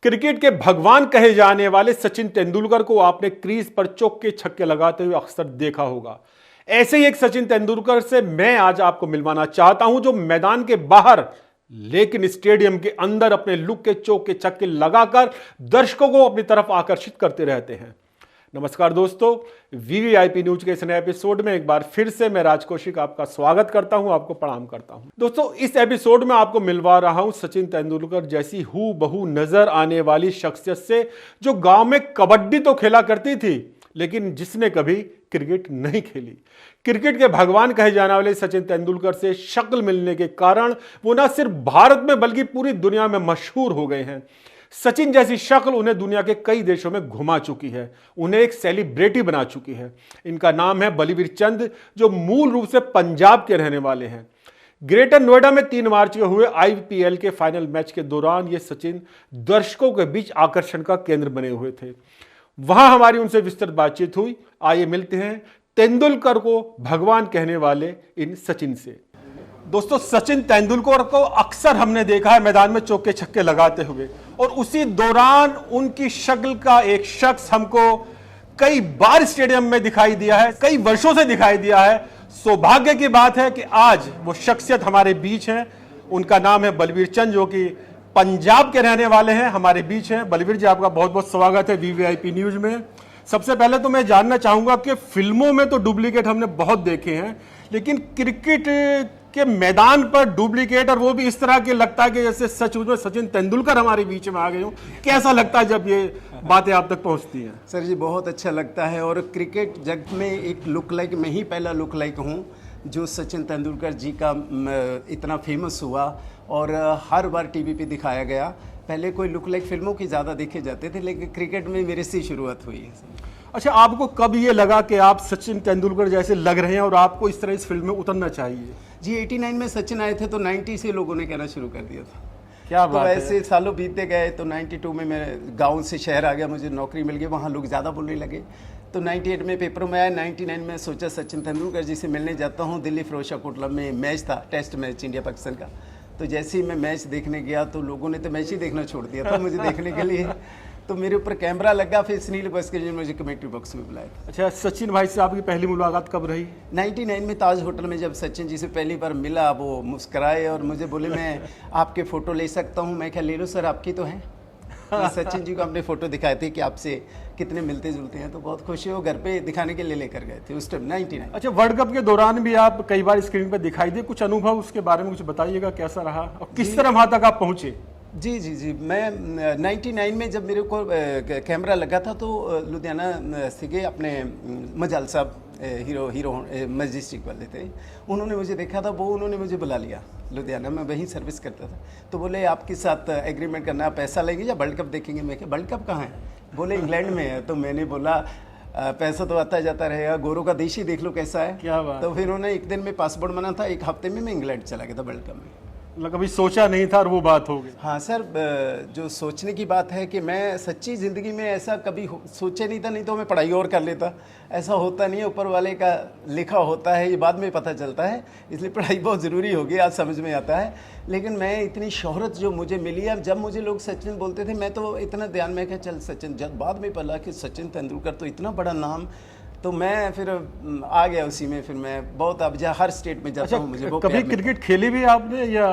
Cricket के भगवान कहे जाने वाले सचिन तेंदुलकर को आपने क्रीज पर चौके छक्के लगाते हुए अक्सर देखा होगा। ऐसे ही एक सचिन तेंदुलकर से मैं आज आपको मिलवाना चाहता हूं, जो मैदान के बाहर लेकिन स्टेडियम के अंदर अपने लुक के चौके छक्के लगाकर दर्शकों को अपनी तरफ आकर्षित करते रहते हैं। नमस्कार दोस्तों, वीवीआईपी न्यूज के इस नए एपिसोड में एक बार फिर से मैं राज कौशिक आपका स्वागत करता हूं, आपको प्रणाम करता हूं। दोस्तों, इस एपिसोड में आपको मिलवा रहा हूं सचिन तेंदुलकर जैसी हूबहू नजर आने वाली शख्सियत से, जो गांव में कबड्डी तो खेला करती थी लेकिन जिसने कभी क्रिकेट नहीं खेली। क्रिकेट के भगवान कहे जाने वाले सचिन तेंदुलकर से शक्ल मिलने के कारण वो न सिर्फ भारत में बल्कि पूरी दुनिया में मशहूर हो गए हैं। सचिन जैसी शक्ल उन्हें दुनिया के कई देशों में घुमा चुकी है, उन्हें एक सेलिब्रिटी बना चुकी है। इनका नाम है बलवीर चंद, जो मूल रूप से पंजाब के रहने वाले हैं। ग्रेटर नोएडा में 3 मार्च को हुए आईपीएल के फाइनल मैच के दौरान ये सचिन दर्शकों के बीच आकर्षण का केंद्र बने हुए थे। वहां हमारी उनसे विस्तृत बातचीत हुई। आइए मिलते हैं तेंदुलकर को भगवान कहने वाले इन सचिन से। दोस्तों, सचिन तेंदुलकर को अक्सर हमने देखा है मैदान में चौके छक्के लगाते हुए, और उसी दौरान उनकी शक्ल का एक शख्स हमको कई बार स्टेडियम में दिखाई दिया है, कई वर्षों से दिखाई दिया है। सौभाग्य की बात है कि आज वो शख्सियत हमारे बीच हैं। उनका नाम है बलवीर चंद, जो कि पंजाब के रहने वाले हैं, हमारे बीच हैं। बलवीर जी, आपका बहुत बहुत स्वागत है वीवीआईपी न्यूज में। सबसे पहले तो मैं जानना चाहूंगा कि फिल्मों में तो डुप्लीकेट हमने बहुत देखे हैं, लेकिन क्रिकेट के मैदान पर डुप्लीकेट, और वो भी इस तरह के, लगता है कि जैसे सचमुच में सचिन तेंदुलकर हमारे बीच में आ गए हो। कैसा लगता है जब ये बातें आप तक पहुंचती हैं? सर जी, बहुत अच्छा लगता है। और क्रिकेट जगत में एक लुक लाइक, मैं ही पहला लुक लाइक हूँ जो सचिन तेंदुलकर जी का इतना फेमस हुआ और हर बार टीवी पे दिखाया गया। पहले कोई लुक लाइक फिल्मों की ज़्यादा देखे जाते थे, लेकिन क्रिकेट में मेरे से शुरुआत हुई है। अच्छा, आपको कब ये लगा कि आप सचिन तेंदुलकर जैसे लग रहे हैं और आपको इस तरह इस फिल्म में उतरना चाहिए? जी, 89 में सचिन आए थे तो 90 से लोगों ने कहना शुरू कर दिया था। क्या बात है। तो ऐसे सालों बीतते गए तो 92 में मैं गांव से शहर आ गया, मुझे नौकरी मिल गई, वहाँ लोग ज़्यादा बोलने लगे। तो 98 में पेपरों में आया। 99 में सोचा सचिन तेंदुलकर जी से मिलने जाता हूँ। दिल्ली फिरोजशाह कोटला में मैच था, टेस्ट मैच इंडिया पाकिस्तान का। तो जैसे ही मैं मैच देखने गया तो लोगों ने तो मैच ही देखना छोड़ दिया था मुझे देखने के लिए। तो मेरे ऊपर कैमरा लगा, फिर सुनील बस्कर जी ने मुझे कमेंट्री बॉक्स में बुलाया। अच्छा, सचिन भाई से आपकी पहली मुलाकात कब रही? 99 में ताज होटल में जब सचिन जी से पहली बार मिला, वो मुस्कराए और मुझे बोले मैं आपके फ़ोटो ले सकता हूँ। मैं क्या ले लो सर, आपकी तो है। सचिन जी को हमने फ़ोटो दिखाए थे कि आपसे कितने मिलते जुलते हैं, तो बहुत खुशी हो, घर पे दिखाने के लिए लेकर गए थे उस टाइम 99। अच्छा, वर्ल्ड कप के दौरान भी आप कई बार स्क्रीन पर दिखाई दिए, कुछ अनुभव उसके बारे में कुछ बताइएगा, कैसा रहा और किस तरह वहाँ तक आप पहुँचे? जी जी जी, मैं 99 में जब मेरे को कैमरा लगा था तो लुधियाना से अपने मजाल साहब हीरो मजिस्ट्रिक वाले थे, उन्होंने मुझे देखा था, वो उन्होंने मुझे बुला लिया लुधियाना में, वहीं सर्विस करता था। तो बोले आपके साथ एग्रीमेंट करना, पैसा लेंगे या वर्ल्ड कप देखेंगे? मैं क्या, वर्ल्ड कप कहाँ है? बोले इंग्लैंड में है। तो मैंने बोला पैसा तो आता जाता रहेगा, गोरों का देश ही देख लो कैसा है। क्या बात। तो फिर उन्होंने एक दिन में पासपोर्ट बना था, एक हफ्ते में मैं इंग्लैंड चला गया था वर्ल्ड कप में। कभी सोचा नहीं था और वो बात हो गई। हाँ सर, जो सोचने की बात है कि मैं सच्ची ज़िंदगी में ऐसा कभी सोचे नहीं था, नहीं तो मैं पढ़ाई और कर लेता। ऐसा होता नहीं है, ऊपर वाले का लिखा होता है, ये बाद में पता चलता है। इसलिए पढ़ाई बहुत ज़रूरी होगी, आज समझ में आता है। लेकिन मैं इतनी शोहरत जो मुझे मिली है, जब मुझे लोग सचिन बोलते थे, मैं तो इतना ध्यान में कि चल सचिन, जब बाद में पता कि सचिन तेंदुलकर तो इतना बड़ा नाम, तो मैं फिर आ गया उसी में। फिर मैं बहुत, अब जहाँ हर स्टेट में जाता हूँ, मुझे वो कभी क्रिकेट खेली भी आपने या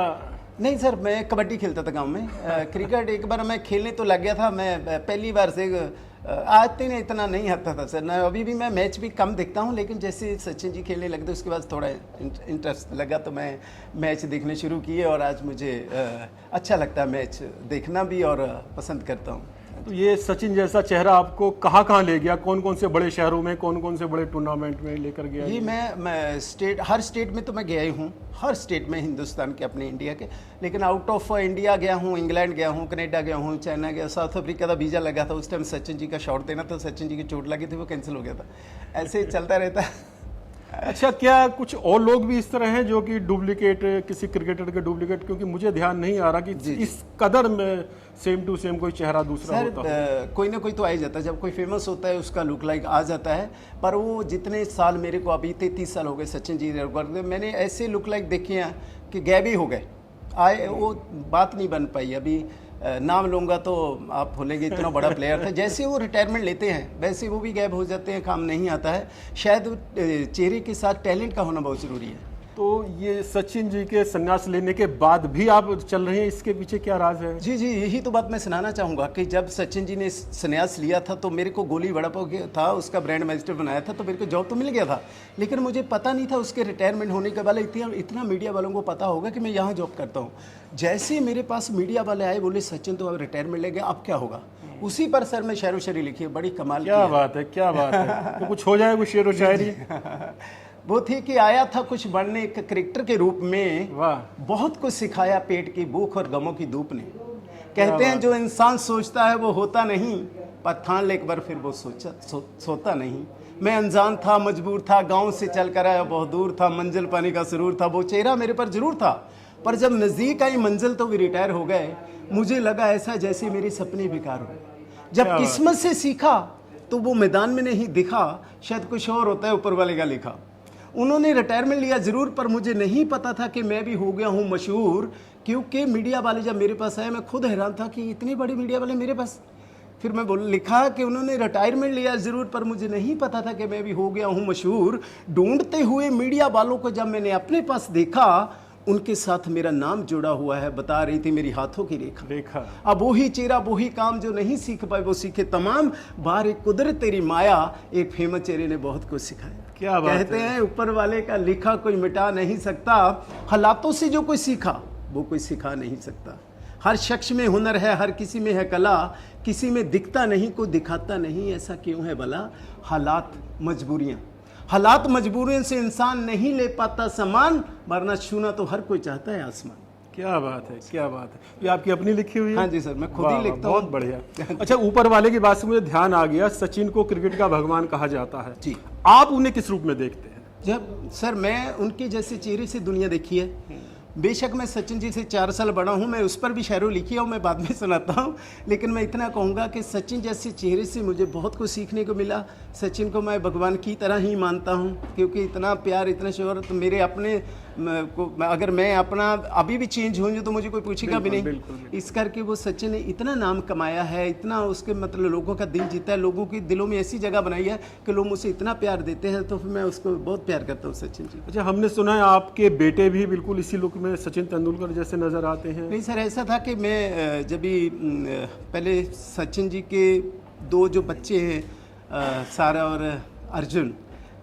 नहीं? सर, मैं कबड्डी खेलता था गांव में। क्रिकेट एक बार मैं खेलने तो लग गया था, मैं पहली बार से आते नहीं, इतना नहीं आता था सर। ना अभी भी मैं मैच भी कम देखता हूँ, लेकिन जैसे सचिन जी खेलने लगे तो उसके बाद थोड़ा इंटरेस्ट लगा, तो मैं मैच देखने शुरू किए और आज मुझे अच्छा लगता है मैच देखना भी और पसंद करता हूँ। तो ये सचिन जैसा चेहरा आपको कहाँ कहाँ ले गया? कौन कौन से बड़े शहरों में, कौन कौन से बड़े टूर्नामेंट में लेकर गया? ये मैं हर स्टेट में तो मैं गया ही हूँ, हर स्टेट में हिंदुस्तान के, अपने इंडिया के। लेकिन आउट ऑफ इंडिया गया हूँ, इंग्लैंड गया हूँ, कनाडा गया हूँ, चाइना गया, साउथ अफ्रीका का वीज़ा लगा था। उस टाइम सचिन जी का शॉट देना था, सचिन जी की चोट लगी थी, वो कैंसिल हो गया था। ऐसे चलता रहता है। अच्छा, क्या कुछ और लोग भी इस तरह हैं जो कि डुप्लीकेट, किसी क्रिकेटर के डुप्लीकेट? क्योंकि मुझे ध्यान नहीं आ रहा कि इस कदर में सेम टू सेम कोई चेहरा दूसरा होता है। कोई ना कोई तो आ ही जाता है, जब कोई फेमस होता है उसका लुक लाइक आ जाता है। पर वो जितने साल मेरे को, अभी 33 साल हो गए सचिन जी, मैंने ऐसे लुक लाइक देखे हैं कि गैब ही हो गए, आए, वो बात नहीं बन पाई। अभी नाम लूँगा तो आप भूलेंगे, इतना बड़ा प्लेयर था। जैसे वो रिटायरमेंट लेते हैं वैसे वो भी गायब हो जाते हैं, काम नहीं आता है। शायद चेहरे के साथ टैलेंट का होना बहुत ज़रूरी है। तो ये सचिन जी के संन्यास लेने के बाद भी आप चल रहे हैं, इसके पीछे क्या राज है? जी, यही तो बात मैं सुनाना चाहूँगा कि जब सचिन जी ने संन्यास लिया था तो मेरे को गोली वड़ा पाव था, उसका ब्रांड एम्बेसडर बनाया था, तो मेरे को जॉब तो मिल गया था, लेकिन मुझे पता नहीं था उसके रिटायरमेंट होने के वाले इतना मीडिया वालों को पता होगा कि मैं यहाँ जॉब करता हूँ। जैसे ही मेरे पास मीडिया वाले आए, बोले सचिन तो अब रिटायरमेंट ले गया, अब क्या होगा? उसी पर सर मैं शेर व शायरी लिखी है, बड़ी कमाल की। क्या बात है, क्या बात है। तो कुछ हो जाए कुछ शेर व शायरी। वो थी कि आया था कुछ बनने एक क्रिकेटर के रूप में, वाह। बहुत कुछ सिखाया पेट की भूख और गमों की धूप ने। कहते हैं जो इंसान सोचता है वो होता नहीं, पर ठान ले एक बार फिर वो सोता नहीं। मैं अनजान था, मजबूर था, गांव से चल कर आया बहुत दूर था, मंजिल पाने का सुरूर था, वो चेहरा मेरे पर जरूर था, पर जब नज़दीक आई मंजिल तो भी रिटायर हो गए। मुझे लगा ऐसा जैसे मेरे सपने बेकार हो गए। जब किस्मत से सीखा तो वो मैदान में नहीं दिखा, शायद कुछ और होता है ऊपर वाले का लिखा। उन्होंने रिटायरमेंट लिया ज़रूर, पर मुझे नहीं पता था कि मैं भी हो गया हूँ मशहूर, क्योंकि मीडिया वाले जब मेरे पास आए मैं खुद हैरान था कि इतने बड़े मीडिया वाले मेरे पास। फिर मैं लिखा कि उन्होंने रिटायरमेंट लिया ज़रूर, पर मुझे नहीं पता था कि मैं भी हो गया हूँ मशहूर। ढूंढते हुए मीडिया वालों को जब मैंने अपने पास देखा, उनके साथ मेरा नाम जुड़ा हुआ है, बता रही थी मेरी हाथों की रेखा। अब वही चेहरा वही काम, जो नहीं सीख पाए वो सीखे तमाम। बार कुदरत तेरी माया, एक फेमस चेहरे ने बहुत कुछ सिखाया। क्या बात कहते हैं ऊपर वाले का लिखा कोई मिटा नहीं सकता, हालातों से जो कोई सीखा वो कोई सिखा नहीं सकता। हर शख्स में हुनर है, हर किसी में है कला, किसी में दिखता नहीं कोई दिखाता नहीं, ऐसा क्यों है भला? हालात मजबूरियों से इंसान नहीं ले पाता सामान, वरना छूना तो हर कोई चाहता है आसमान। क्या बात है, क्या बात है। ये आपकी अपनी लिखी हुई है? हाँ जी सर, मैं खुद ही लिखता हूँ। बहुत बढ़िया। अच्छा, ऊपर वाले की बात से मुझे ध्यान आ गया, सचिन को क्रिकेट का भगवान कहा जाता है जी। आप उन्हें किस रूप में देखते हैं? जब सर मैं उनके जैसे चेहरे से दुनिया देखी है। बेशक मैं सचिन जी से 4 साल बड़ा हूँ, मैं उस पर भी शायरी लिखी है और मैं बाद में सुनाता हूँ, लेकिन मैं इतना कहूँगा कि सचिन जैसे चेहरे से मुझे बहुत कुछ सीखने को मिला। सचिन को मैं भगवान की तरह ही मानता हूँ, क्योंकि इतना प्यार, इतना शोहरत मेरे अपने को, अगर मैं अपना अभी भी चेंज हो तो मुझे कोई पूछेगा भी नहीं। बिल्कुल। इस करके वो सचिन ने इतना नाम कमाया है, इतना उसके मतलब लोगों का दिल जीता है, लोगों के दिलों में ऐसी जगह बनाई है कि लोग मुझे इतना प्यार देते हैं, तो फिर मैं उसको बहुत प्यार करता हूँ सचिन जी। अच्छा, हमने सुना है आपके बेटे भी बिल्कुल इसी लुक में सचिन तेंदुलकर जैसे नजर आते हैं। नहीं सर, ऐसा था कि मैं जब भी पहले सचिन जी के 2 जो बच्चे हैं, सारा और अर्जुन,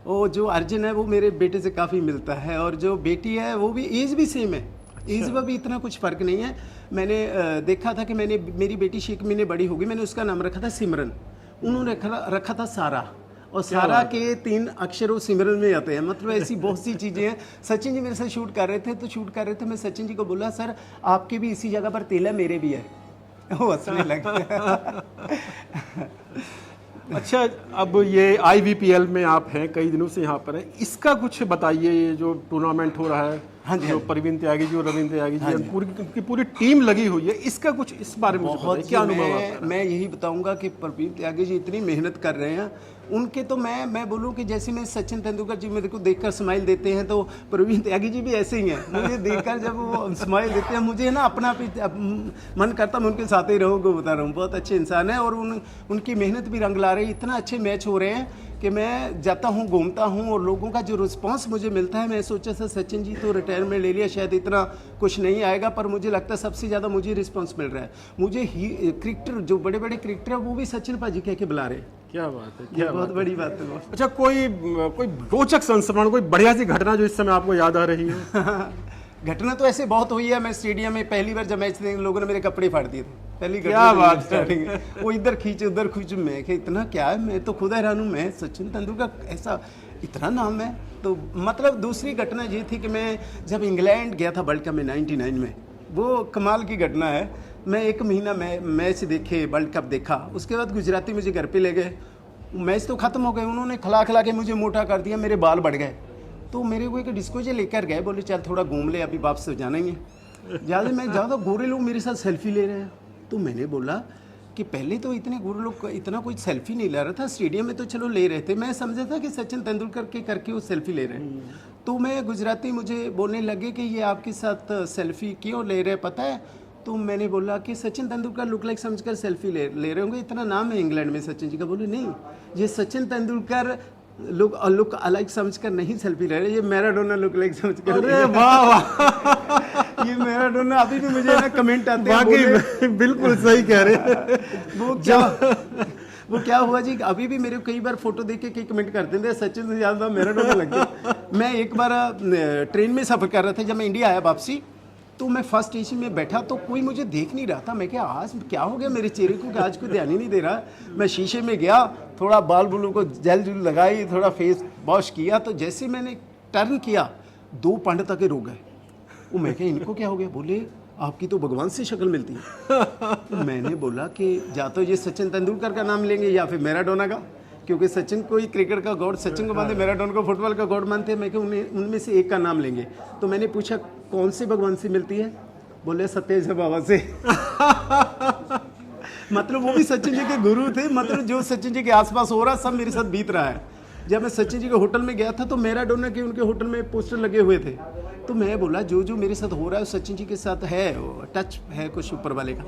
वो जो अर्जुन है वो मेरे बेटे से काफ़ी मिलता है, और जो बेटी है वो भी एज भी सेम है। एज में भी इतना कुछ फ़र्क नहीं है। मैंने देखा था कि मेरी बेटी 6 महीने बड़ी होगी, मैंने उसका नाम रखा था सिमरन, उन्होंने रखा था सारा, और सारा के 3 अक्षरों सिमरन में आते हैं। मतलब ऐसी बहुत सी चीज़ें हैं। सचिन जी मेरे साथ शूट कर रहे थे, मैं सचिन जी को बोला सर आपके भी इसी जगह पर तिल है, मेरे भी है। वो हंसने लगे। अच्छा, अब ये IBPL में आप हैं, कई दिनों से यहाँ पर हैं, इसका कुछ बताइए। ये जो टूर्नामेंट हो रहा है, हाँ जी, जो परवीन त्यागी जी और रविंद्र त्यागी जी, पूरी टीम लगी हुई है, इसका कुछ इस बारे में बताइए, क्या अनुभव आपका? मैं यही बताऊंगा कि परवीन त्यागी जी इतनी मेहनत कर रहे हैं, उनके तो मैं बोलूं कि जैसे मैं सचिन तेंदुलकर जी मेरे को देखकर स्माइल देते हैं, तो परवीन त्यागी जी भी ऐसे ही हैं। मुझे देखकर जब वो स्माइल देते हैं, मुझे ना अपना मन करता मैं उनके साथ ही रहूँ। बता रहा हूँ, बहुत अच्छे इंसान है, और उनकी मेहनत भी रंग ला रही है। इतना अच्छे मैच हो रहे हैं कि मैं जाता हूँ, घूमता हूँ, और लोगों का जो रिस्पांस मुझे मिलता है, मैं सोचा था सचिन जी तो रिटायरमेंट ले लिया, शायद इतना कुछ नहीं आएगा, पर मुझे लगता है सबसे ज़्यादा मुझे रिस्पांस मिल रहा है। मुझे क्रिकेटर, जो बड़े बड़े क्रिकेटर है, वो भी सचिन पाजी कह के बुला रहे हैं। क्या बात है, क्या बहुत बड़ी बात है। अच्छा, कोई रोचक संस्मरण, कोई बढ़िया सी घटना जो इस समय आपको याद आ रही है? घटना तो ऐसे बहुत हुई है। मैं स्टेडियम में पहली बार जब मैच देखे, लोगों ने मेरे कपड़े फाड़ दिए थे। पहली क्या बात है। वो इधर खींच उधर खींच, मैं कि इतना क्या है, मैं तो खुद हैरान हूँ, मैं सचिन तेंदुलकर ऐसा इतना नाम है। तो मतलब दूसरी घटना ये थी कि मैं जब इंग्लैंड गया था वर्ल्ड कप में 99 में, वो कमाल की घटना है। मैं 1 महीना मैच देखे, वर्ल्ड कप देखा, उसके बाद गुजराती मुझे घर पे ले गए। मैच तो ख़त्म हो गए, उन्होंने खिला के मुझे मोटा कर दिया, मेरे बाल बढ़ गए। तो मेरे को एक डिस्को जे लेकर गए, बोले चल थोड़ा घूम ले, अभी वापस जाना ही है। ज़्यादा गोरे लोग मेरे साथ सेल्फी ले रहे हैं। तो मैंने बोला कि पहले तो इतने गोरे लोग इतना कोई सेल्फी नहीं ले रहा था, स्टेडियम में तो चलो ले रहे थे, मैं समझा था कि सचिन तेंदुलकर के करके वो सेल्फी ले रहे हैं। तो मैं गुजराती मुझे बोलने लगे कि ये आपके साथ सेल्फी क्यों ले रहे, पता है? तो मैंने बोला कि सचिन तेंदुलकर लुक लाइक समझकर सेल्फी ले रहे होंगे, इतना नाम है इंग्लैंड में सचिन जी का। बोले नहीं, ये सचिन तेंदुलकर लुक अलाइक समझकर नहीं सेल्फी ले रहे, ये मैराडोना लुक लाइक समझकर। अरे वाह वाह, ये मैराडोना अभी भी मुझे ना कमेंट आते हैं, बाकी बिल्कुल सही कह रहे हैं। वो क्या हुआ जी, अभी भी मेरे को कई बार फोटो देख के कई कमेंट करते थे सचिन से ज्यादा मैराडोना लग गया। मैं एक बार ट्रेन में सफर कर रहा था, जब मैं इंडिया आया वापसी, तो मैं फर्स्ट एसी में बैठा तो कोई मुझे देख नहीं रहा था। मैं क्या आज क्या हो गया मेरे चेहरे को कि आज कोई ध्यान ही नहीं दे रहा। मैं शीशे में गया, थोड़ा बाल बुलों को जेल जुल लगाई, थोड़ा फेस वॉश किया, तो जैसे मैंने टर्न किया 2 पंडित आके रुक गए। वो मैं क्या इनको क्या हो गया? बोले आपकी तो भगवान से शक्ल मिलती है। तो मैंने बोला कि या तो ये सचिन तेंदुलकर का नाम लेंगे या फिर मैराडोना का, क्योंकि सचिन को ही क्रिकेट का गॉड सचिन को मानते, मैराडोना को फुटबॉल का गॉड मानते हैं। मैं कि उनमें से एक का नाम लेंगे। तो मैंने पूछा कौन से भगवान से मिलती है? बोले सत्येज बाबा से। मतलब वो भी सचिन जी के गुरु थे। मतलब जो सचिन जी के आसपास हो रहा सब मेरे साथ बीत रहा है। जब मैं सचिन जी के होटल में गया था तो मैराडोना के उनके होटल में पोस्टर लगे हुए थे। तो मैं बोला जो जो मेरे साथ हो रहा है सचिन जी के साथ है, टच है कुछ ऊपर वाले का।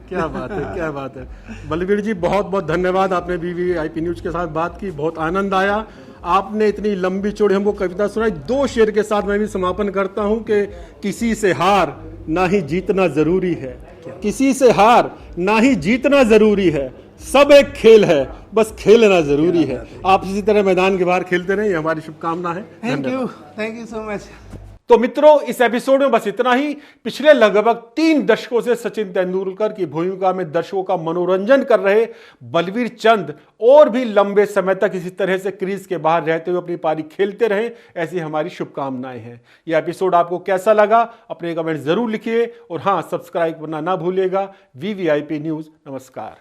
क्या बात है, क्या बात है। बलवीर जी बहुत बहुत धन्यवाद, आपने वीवीआईपी न्यूज के साथ बात की, बहुत आनंद आया। आपने इतनी लंबी चौड़ी हमको कविता सुनाई। 2 शेर के साथ मैं भी समापन करता हूं कि किसी से हार ना ही जीतना जरूरी है, किसी से हार ना ही जीतना जरूरी है, सब एक खेल है, बस खेलना जरूरी है। आप इसी तरह मैदान के बाहर खेलते रहे, हमारी शुभकामना है। Thank you so much. तो मित्रों, इस एपिसोड में बस इतना ही। पिछले लगभग 3 दशकों से सचिन तेंदुलकर की भूमिका में दर्शकों का मनोरंजन कर रहे बलवीर चंद और भी लंबे समय तक इसी तरह से क्रीज के बाहर रहते हुए अपनी पारी खेलते रहे, ऐसी हमारी शुभकामनाएं हैं। यह एपिसोड आपको कैसा लगा अपने कमेंट जरूर लिखिए, और हाँ, सब्सक्राइब करना ना भूलिएगा। वीवीआईपी न्यूज, नमस्कार।